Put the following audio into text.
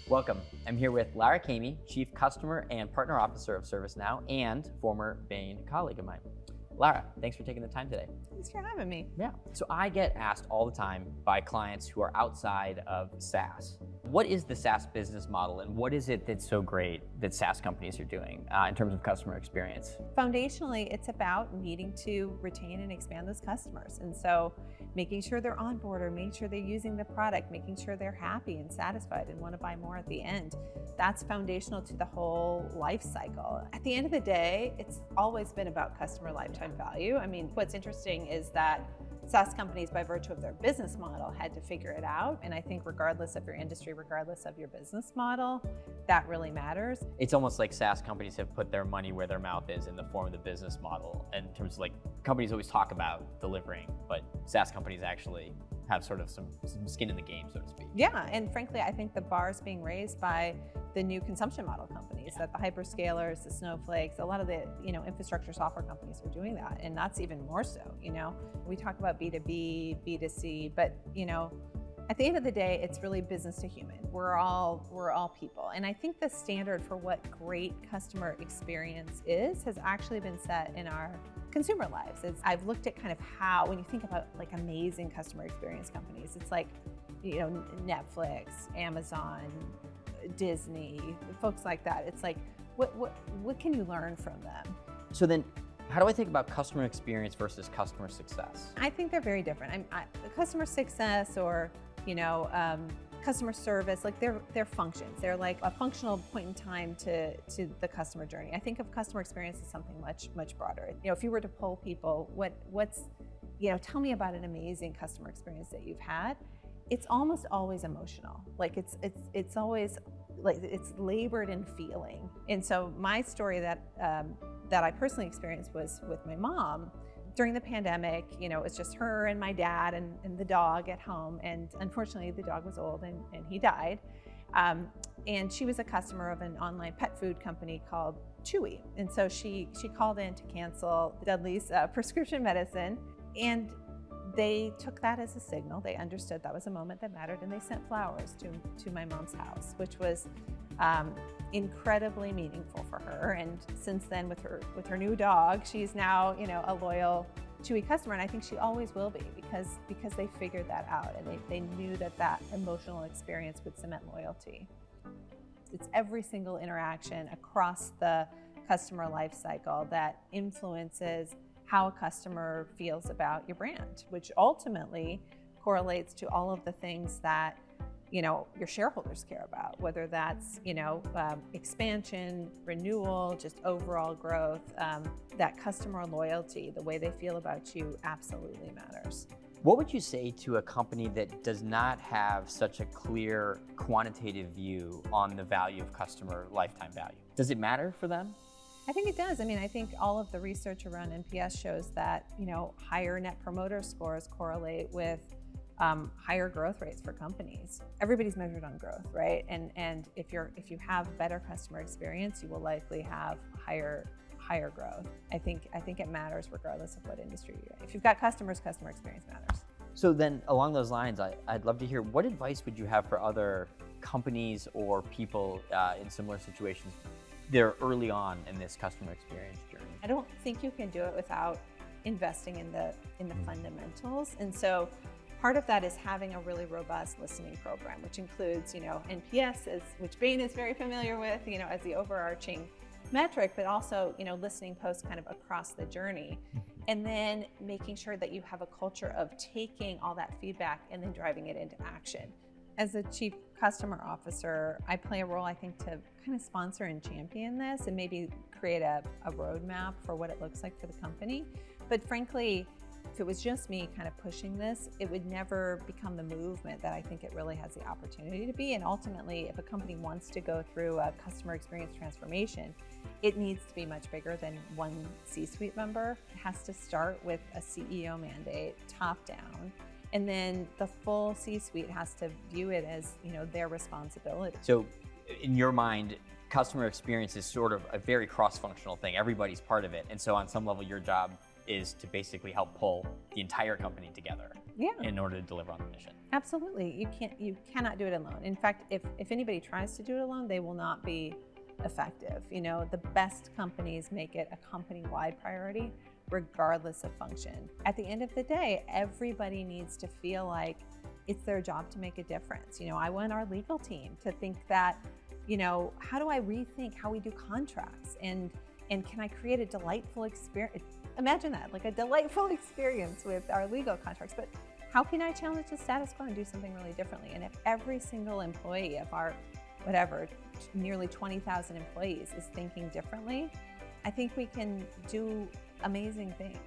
Welcome. I'm here with Lara Kamey, Chief Customer and Partner Officer of ServiceNow and former Bain colleague of mine. Lara, thanks for taking the time today. Thanks for having me. Yeah. So I get asked all the time by clients who are outside of SaaS, what is the SaaS business model and what is it that's so great that SaaS companies are doing in terms of customer experience? Foundationally, it's about needing to retain and expand those customers. And so making sure they're on board or making sure they're using the product, making sure they're happy and satisfied and want to buy more at the end. That's foundational to the whole life cycle. At the end of the day, it's always been about customer lifetime value. I mean, what's interesting is that SaaS companies, by virtue of their business model, had to figure it out. And I think regardless of your industry, regardless of your business model, that really matters. It's almost like SaaS companies have put their money where their mouth is in the form of the business model. In terms of companies always talk about delivering, but SaaS companies actually have sort of some skin in the game, so to speak. Yeah, and frankly, I think the bar is being raised by the new consumption model companies, that the hyperscalers, the snowflakes, a lot of the infrastructure software companies are doing that, and that's even more so. We talk about B2B, B2C, but at the end of the day, it's really business to human. We're all people, and I think the standard for what great customer experience is has actually been set in our consumer lives. I've looked at kind of how, when you think about amazing customer experience companies, it's like Netflix, Amazon, Disney, folks like that. It's like, what can you learn from them? So then, how do I think about customer experience versus customer success? I think they're very different. Customer success or customer service, they're functions. They're like a functional point in time to the customer journey. I think of customer experience as something much broader. If you were to poll people, tell me about an amazing customer experience that you've had. It's almost always emotional. It's always it's labored in feeling. And so my story that I personally experienced was with my mom. During the pandemic, it was just her and my dad and the dog at home. And unfortunately, the dog was old and he died. And she was a customer of an online pet food company called Chewy. And so she called in to cancel Dudley's prescription medicine. And they took that as a signal. They understood that was a moment that mattered, and they sent flowers to my mom's house, which was incredibly meaningful for her. And since then, with her new dog, she's now a loyal Chewy customer, and I think she always will be because they figured that out, and they knew that emotional experience would cement loyalty. It's every single interaction across the customer life cycle that influences how a customer feels about your brand, which ultimately correlates to all of the things that your shareholders care about, whether that's expansion, renewal, just overall growth. That customer loyalty, the way they feel about you, absolutely matters. What would you say to a company that does not have such a clear quantitative view on the value of customer lifetime value? Does it matter for them? I think it does. I think all of the research around NPS shows that higher net promoter scores correlate with higher growth rates for companies. Everybody's measured on growth, right? And if you have better customer experience, you will likely have higher growth. I think it matters regardless of what industry you're in. If you've got customers, customer experience matters. So then, along those lines, I'd love to hear, what advice would you have for other companies or people in similar situations? They're early on in this customer experience journey. I don't think you can do it without investing in the fundamentals. And so part of that is having a really robust listening program, which includes, NPS, which Bain is very familiar with, as the overarching metric, but also, listening posts kind of across the journey. And then making sure that you have a culture of taking all that feedback and then driving it into action. As a chief customer officer, I play a role, I think, to kind of sponsor and champion this and maybe create a roadmap for what it looks like for the company. But frankly, if it was just me kind of pushing this, it would never become the movement that I think it really has the opportunity to be. And ultimately, if a company wants to go through a customer experience transformation, it needs to be much bigger than one C-suite member. It has to start with a CEO mandate, top down. And then the full C-suite has to view it as, their responsibility. So in your mind, customer experience is sort of a very cross-functional thing. Everybody's part of it. And so on some level, your job is to basically help pull the entire company together Yeah. in order to deliver on the mission. Absolutely. You cannot do it alone. In fact, if anybody tries to do it alone, they will not be effective. You know, the best companies make it a company-wide priority, regardless of function. At the end of the day, everybody needs to feel like it's their job to make a difference. You know, I want our legal team to think that, you know, how do I rethink how we do contracts, and can I create a delightful experience? Imagine that, like a delightful experience with our legal contracts, but how can I challenge the status quo and do something really differently? And if every single employee of our, whatever, nearly 20,000 employees is thinking differently, I think we can do amazing things.